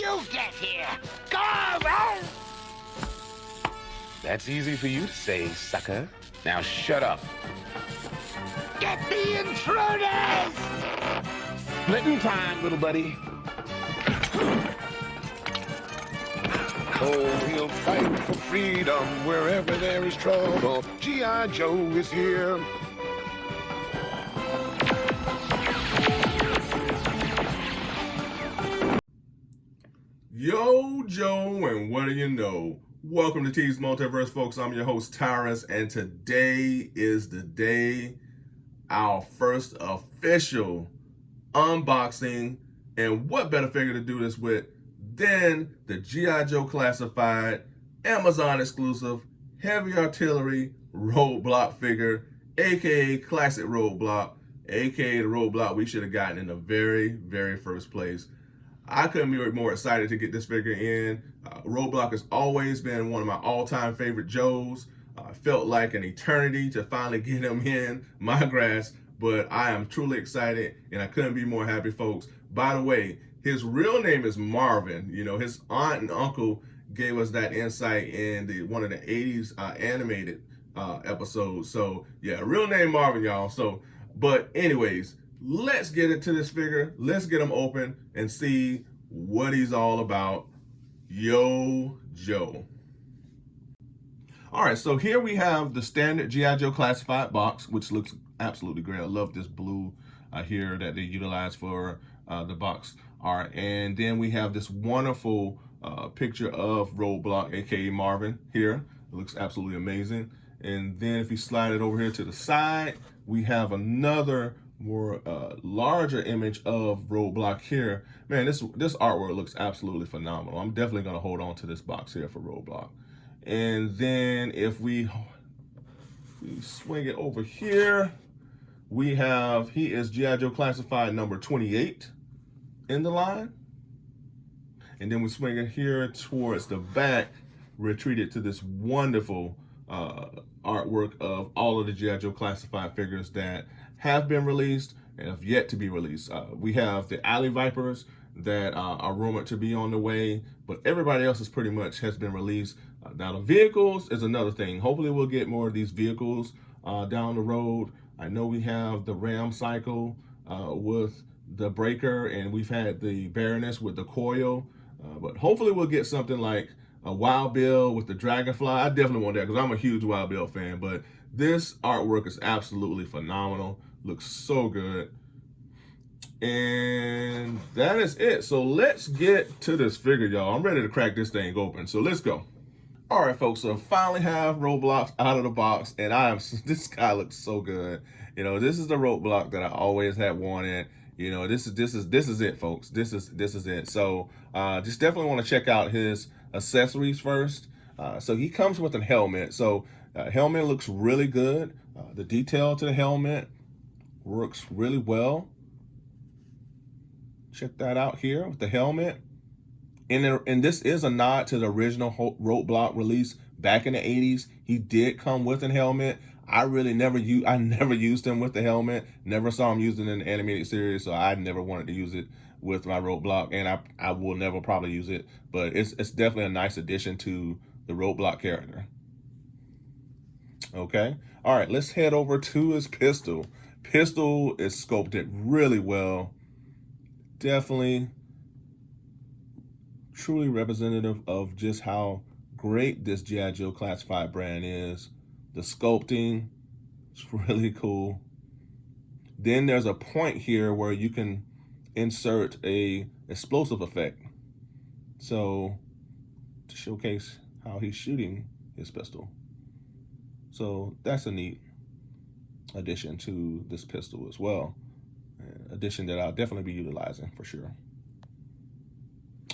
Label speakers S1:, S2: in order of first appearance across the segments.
S1: you get here? Go!
S2: That's easy for you to say, sucker. Now shut up.
S1: Get the intruders!
S2: Splitting time, little buddy. Oh, he'll fight for freedom wherever there is trouble. G.I. Joe is here.
S3: Yo, Joe, and what do you know? Welcome to T's Multiverse, folks. I'm your host, Tyrus, and today is the day, our first official unboxing. And what better figure to do this with than the G.I. Joe Classified, Amazon exclusive, heavy artillery Roadblock figure, aka Classic Roadblock, aka the Roadblock we should have gotten in the very, very first place. I couldn't be more excited to get this figure in. Roadblock has always been one of my all-time favorite Joes. Felt like an eternity to finally get him in my grasp, but I am truly excited, and I couldn't be more happy, folks. By the way, his real name is Marvin. You know, his aunt and uncle gave us that insight in one of the 80s animated episodes. So, yeah, real name Marvin, y'all. So, but anyways, let's get into this figure. Let's get him open and see what he's all about. Yo, Joe. All right, so here we have the standard G.I. Joe Classified box, which looks absolutely great. I love this blue here that they utilize for the box art. And then we have this wonderful picture of Roadblock, aka Marvin here. It looks absolutely amazing. And then if you slide it over here to the side, we have another more larger image of Roadblock here. Man, this artwork looks absolutely phenomenal. I'm definitely going to hold on to this box here for Roadblock. And then if we swing it over here, we have, he is G.I. Joe Classified number 28 in the line. And then we swing it here towards the back, retreat it to this wonderful artwork of all of the G.I. Joe Classified figures that have been released and have yet to be released. We have the Alley Vipers that are rumored to be on the way, but everybody else is pretty much has been released. Now the vehicles is another thing. Hopefully we'll get more of these vehicles down the road. I know we have the Ram Cycle with the Breaker, and we've had the Baroness with the Coil, but hopefully we'll get something like a Wild Bill with the Dragonfly. I definitely want that because I'm a huge Wild Bill fan, but this artwork is absolutely phenomenal. Looks so good. And that is it. So let's get to this figure, y'all. I'm ready to crack this thing open. So let's go. All right, folks. So finally have Roadblock out of the box, and this guy looks so good. You know, this is the Roadblock that I always had wanted. You know, this is it, folks. This is it. So just definitely want to check out his accessories first. So he comes with a helmet. So helmet looks really good. The detail to the helmet works really well. Check that out here with the helmet. And this is a nod to the original Roadblock release back in the 80s. He did come with a helmet. I never used him with the helmet. Never saw him using it in the animated series, so I never wanted to use it with my Roadblock, and I will never probably use it. But it's definitely a nice addition to the Roadblock character. Okay, all right, let's head over to his pistol. Pistol is sculpted really well. Definitely, truly representative of just how great this G.I. Joe Classified brand is. The sculpting is really cool. Then there's a point here where you can insert a explosive effect. So to showcase how he's shooting his pistol. So that's a neat addition to this pistol as well. Addition that I'll definitely be utilizing for sure.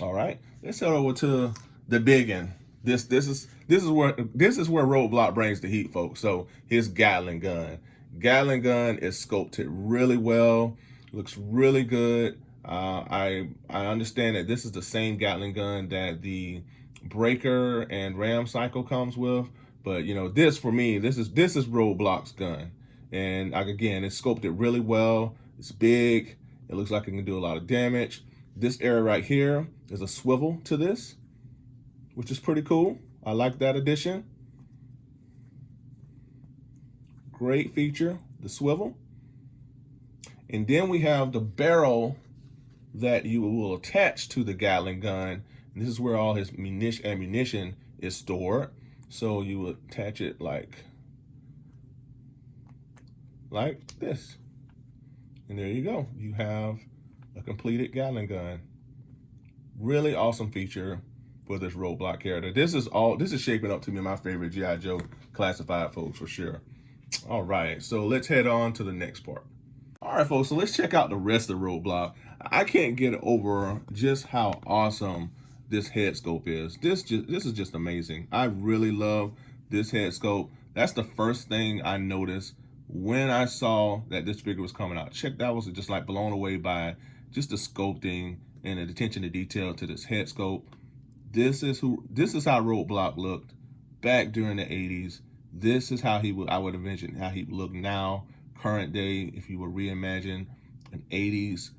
S3: All right, let's head over to the big end. This is where Roadblock brings the heat, folks. So his Gatling gun. Gatling gun is sculpted really well. Looks really good. I understand that this is the same Gatling gun that the Breaker and Ram Cycle comes with, but you know, this for me, this is Roadblock's gun, and again, it's sculpted really well. It's big. It looks like it can do a lot of damage. This area right here is a swivel to this, which is pretty cool. I like that addition. Great feature, the swivel. And then we have the barrel that you will attach to the Gatling gun. And this is where all his ammunition is stored. So you would attach it like this. And there you go. You have a completed Gatling gun. Really awesome feature for this Roadblock character. This is shaping up to be my favorite G.I. Joe classified, folks, for sure. All right, so let's head on to the next part. All right, folks, so let's check out the rest of Roadblock. I can't get over just how awesome this head scope is. This is just amazing. I really love this head scope. That's the first thing I noticed when I saw that this figure was coming out. I was just like blown away by just the sculpting and the attention to detail to this head scope. This is how Roadblock looked back during the 80s. This is how I would envision how he would look now, current day, if you would reimagine an 80s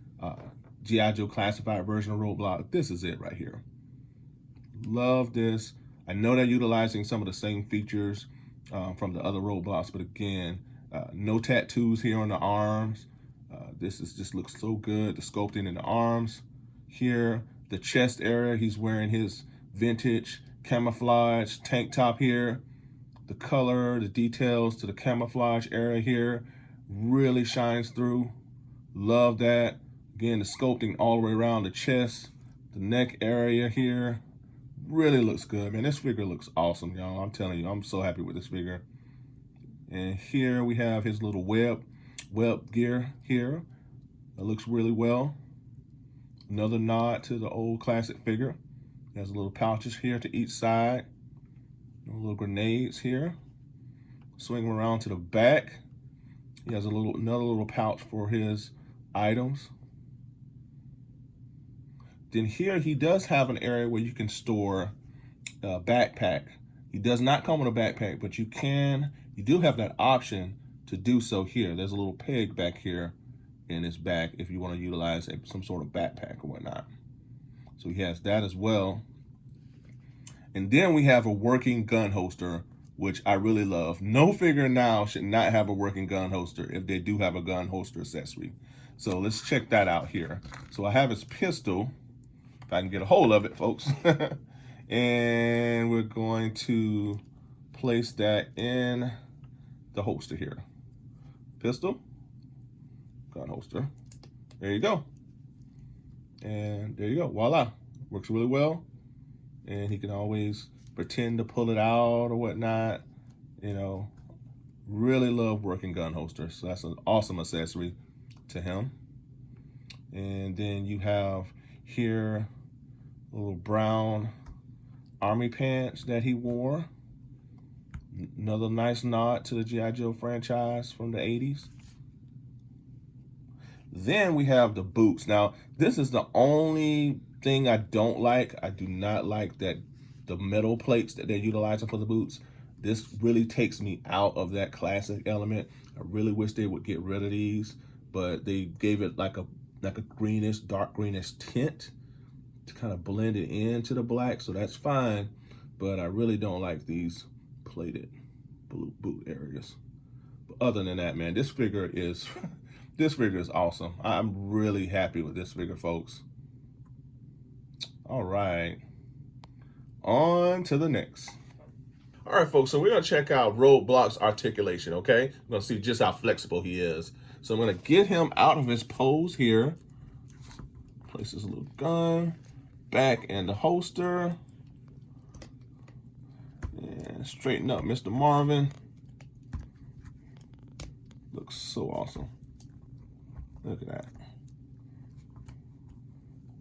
S3: G.I. Joe classified version of Roadblock. This is it right here. Love this. I know they're utilizing some of the same features from the other Roadblocks, but again, no tattoos here on the arms. This just looks so good. The sculpting in the arms here, the chest area, he's wearing his vintage camouflage tank top here. The color, the details to the camouflage area here really shines through. Love that. Again, the sculpting all the way around the chest, the neck area here. Really looks good, man. This figure looks awesome, y'all. I'm telling you, I'm so happy with this figure. And here we have his little web gear here. That looks really well. Another nod to the old classic figure. He has little pouches here to each side. Little grenades here. Swing them around to the back. He has another little pouch for his items. Then here he does have an area where you can store a backpack. He does not come with a backpack, but you do have that option to do so here. There's a little peg back here in his back if you want to utilize some sort of backpack or whatnot. So he has that as well. And then we have a working gun holster, which I really love. No figure now should not have a working gun holster if they do have a gun holster accessory. So let's check that out here. So I have his pistol, if I can get a hold of it, folks. And we're going to place that in the holster here. Pistol, gun holster. There you go. And there you go, voila. Works really well. And he can always pretend to pull it out or whatnot. You know, really love working gun holsters. So that's an awesome accessory to him. And then you have here little brown army pants that he wore. Another nice nod to the G.I. Joe franchise from the 80s. Then we have the boots. Now, this is the only thing I don't like. I do not like that the metal plates that they're utilizing for the boots. This really takes me out of that classic element. I really wish they would get rid of these, but they gave it like a greenish, dark greenish tint to kind of blend it into the black, so that's fine. But I really don't like these plated blue boot areas. But other than that, man, this figure is this figure is awesome. I'm really happy with this figure, folks. All right, on to the next. All right, folks, so we're gonna check out Roadblock's articulation, okay? We're gonna see just how flexible he is. So I'm gonna get him out of his pose here. Place his little gun back in the holster. And straighten up Mr. Marvin. Looks so awesome. Look at that.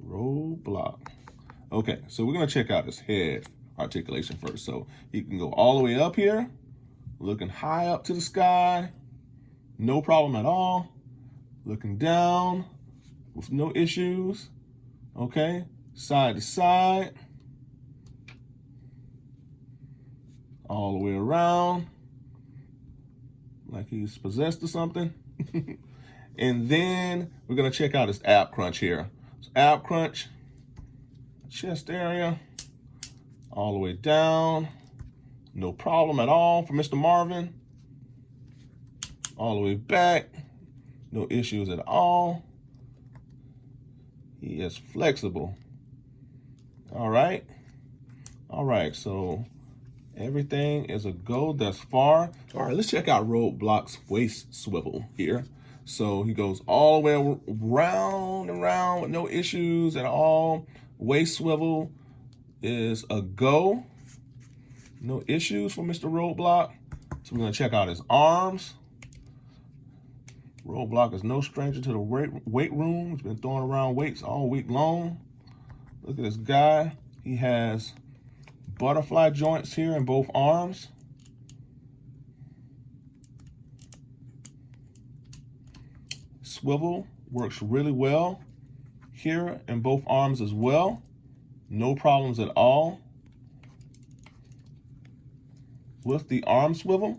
S3: Roadblock. Okay, so we're gonna check out his head articulation first. So he can go all the way up here, looking high up to the sky, no problem at all. Looking down with no issues. Okay, side to side, all the way around, like he's possessed or something. And then we're gonna check out his ab crunch here. Ab crunch, chest area, all the way down. No problem at all for Mr. Marvin. All the way back. No issues at all. He is flexible. All right. All right, so everything is a go thus far. All right, let's check out Roadblock's waist swivel here. So he goes all the way around and around with no issues at all. Waist swivel is a go. No issues for Mr. Roadblock. So we're gonna check out his arms. Roadblock is no stranger to the weight room. He's been throwing around weights all week long. Look at this guy. He has butterfly joints here in both arms. Swivel works really well here in both arms as well. No problems at all with the arm swivel.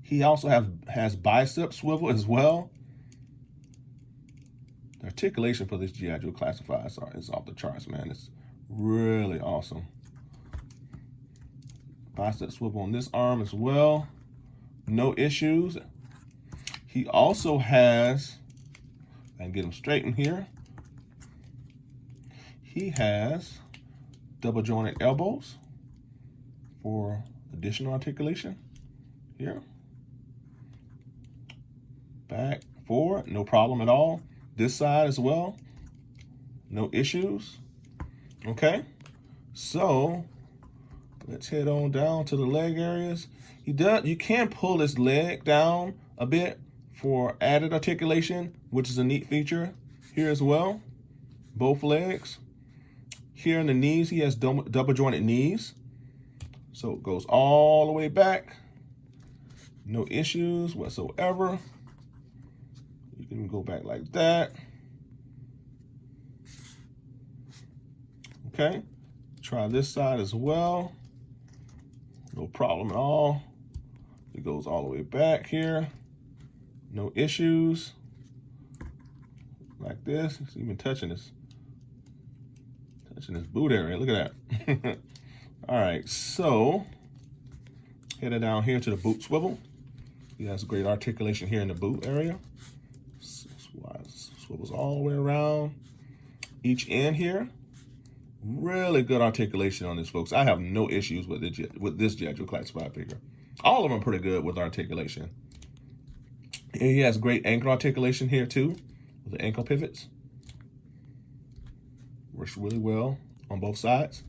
S3: He also has bicep swivel as well. The articulation for this G.I. Joe classified is off the charts, man. It's really awesome. Bicep swivel on this arm as well. No issues. He also has, I can get him straightened here. He has double jointed elbows for additional articulation here. Back, forward, no problem at all. This side as well, no issues. Okay, so let's head on down to the leg areas. You can pull this leg down a bit for added articulation, which is a neat feature here as well. Both legs. Here in the knees, he has double jointed knees. So it goes all the way back. No issues whatsoever. You can go back like that. Okay, try this side as well. No problem at all. It goes all the way back here. No issues. Like this. It's even touching his boot area. Look at that. All right, so headed down here to the boot swivel. He has great articulation here in the boot area. Swivels all the way around each end here. Really good articulation on this, folks. I have no issues with this G.I. Joe classified figure. All of them are pretty good with articulation. And he has great ankle articulation here too, with the ankle pivots. Works really well on both sides.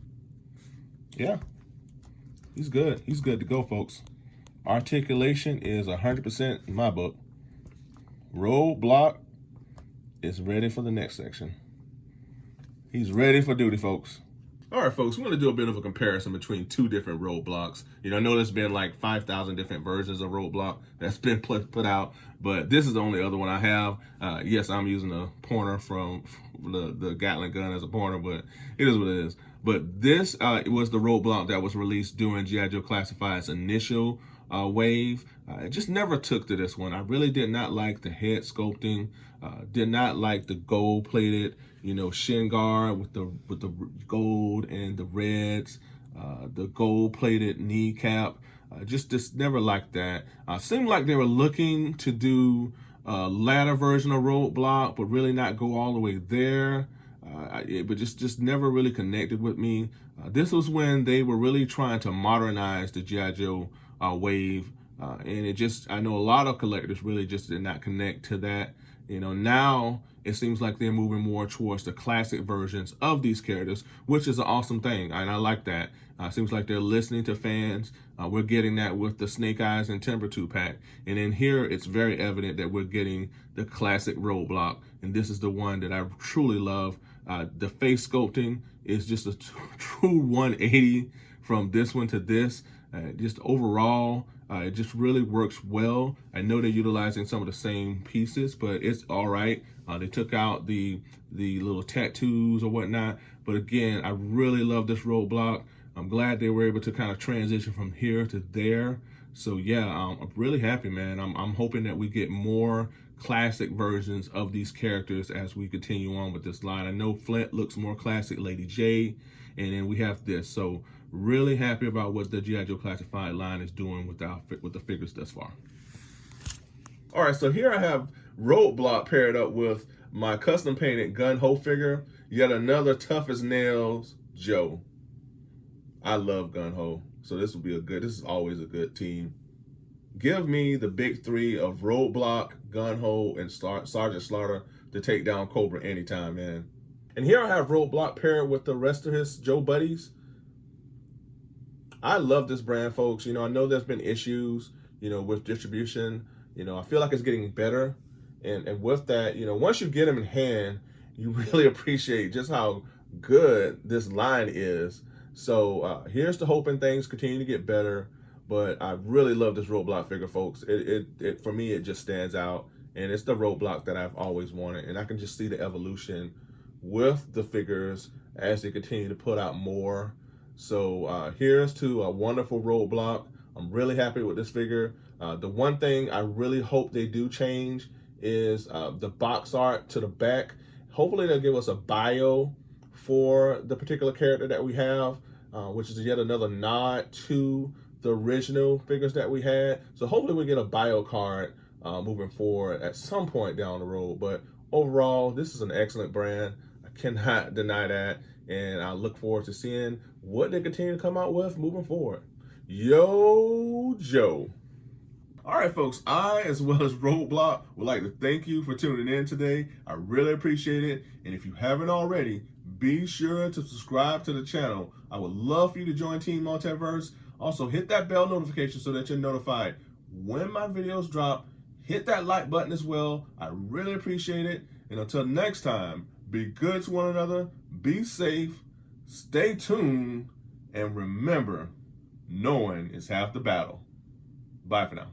S3: Yeah, he's good. He's good to go, folks. Articulation is 100% in my book. Roadblock is ready for the next section. He's ready for duty, folks. All right, folks, we're going to do a bit of a comparison between two different Roadblocks. You know, I know there's been like 5,000 different versions of Roadblock that's been put out, but this is the only other one I have. Yes, I'm using a pointer from the Gatling gun as a pointer, but it is what it is. But this was the Roadblock that was released during G.I. Joe Classified's initial wave. I just never took to this one. I really did not like the head sculpting. Did not like the gold-plated, shin guard with the gold and the reds. The gold-plated kneecap. Just never liked that. Seemed like they were looking to do a latter version of Roadblock, but really not go all the way there. But just never really connected with me. This was when they were really trying to modernize the G.I. Joe wave, and I know a lot of collectors really just did not connect to that. Now it seems like they're moving more towards the classic versions of these characters, which is an awesome thing, and I like that. Seems like they're listening to fans. We're getting that with the Snake Eyes and Timber 2-pack, and in here it's very evident that we're getting the classic Roadblock, and this is the one that I truly love. The face sculpting is just a true 180 from this one to this. Just overall, it just really works well. I know they're utilizing some of the same pieces, but it's all right. They took out the little tattoos or whatnot, but again, I really love this Roadblock. I'm glad they were able to kind of transition from here to there. So yeah, I'm really happy, man. I'm hoping that we get more classic versions of these characters as we continue on with this line. I know Flint looks more classic, Lady J, and then we have this. So really happy about what the G.I. Joe Classified line is doing with the figures thus far. All right, so here I have Roadblock paired up with my custom painted Gun Ho figure, yet another tough as nails Joe. I love Gun Ho, so this is always a good team. Give me the big three of Roadblock, Gun Ho, and Sergeant Slaughter to take down Cobra anytime, man. And here I have Roadblock paired with the rest of his Joe buddies. I love this brand, folks. You know, I know there's been issues, you know, with distribution. You know, I feel like it's getting better. And with that, you know, once you get them in hand, you really appreciate just how good this line is. So here's to hoping things continue to get better. But I really love this Roadblock figure, folks. It for me, it just stands out. And it's the Roadblock that I've always wanted. And I can just see the evolution with the figures as they continue to put out more. So here's to a wonderful Roadblock. I'm really happy with this figure. The one thing I really hope they do change is the box art to the back. Hopefully they'll give us a bio for the particular character that we have, which is yet another nod to the original figures that we had. So hopefully we get a bio card moving forward at some point down the road. But overall, this is an excellent brand. I cannot deny that. And I look forward to seeing what they continue to come out with moving forward. Yo, Joe. All right, folks, I, as well as Roadblock, would like to thank you for tuning in today. I really appreciate it. And if you haven't already, be sure to subscribe to the channel. I would love for you to join Team Multiverse. Also, hit that bell notification so that you're notified when my videos drop. Hit that like button as well. I really appreciate it. And until next time, be good to one another, be safe, stay tuned, and remember, knowing is half the battle. Bye for now.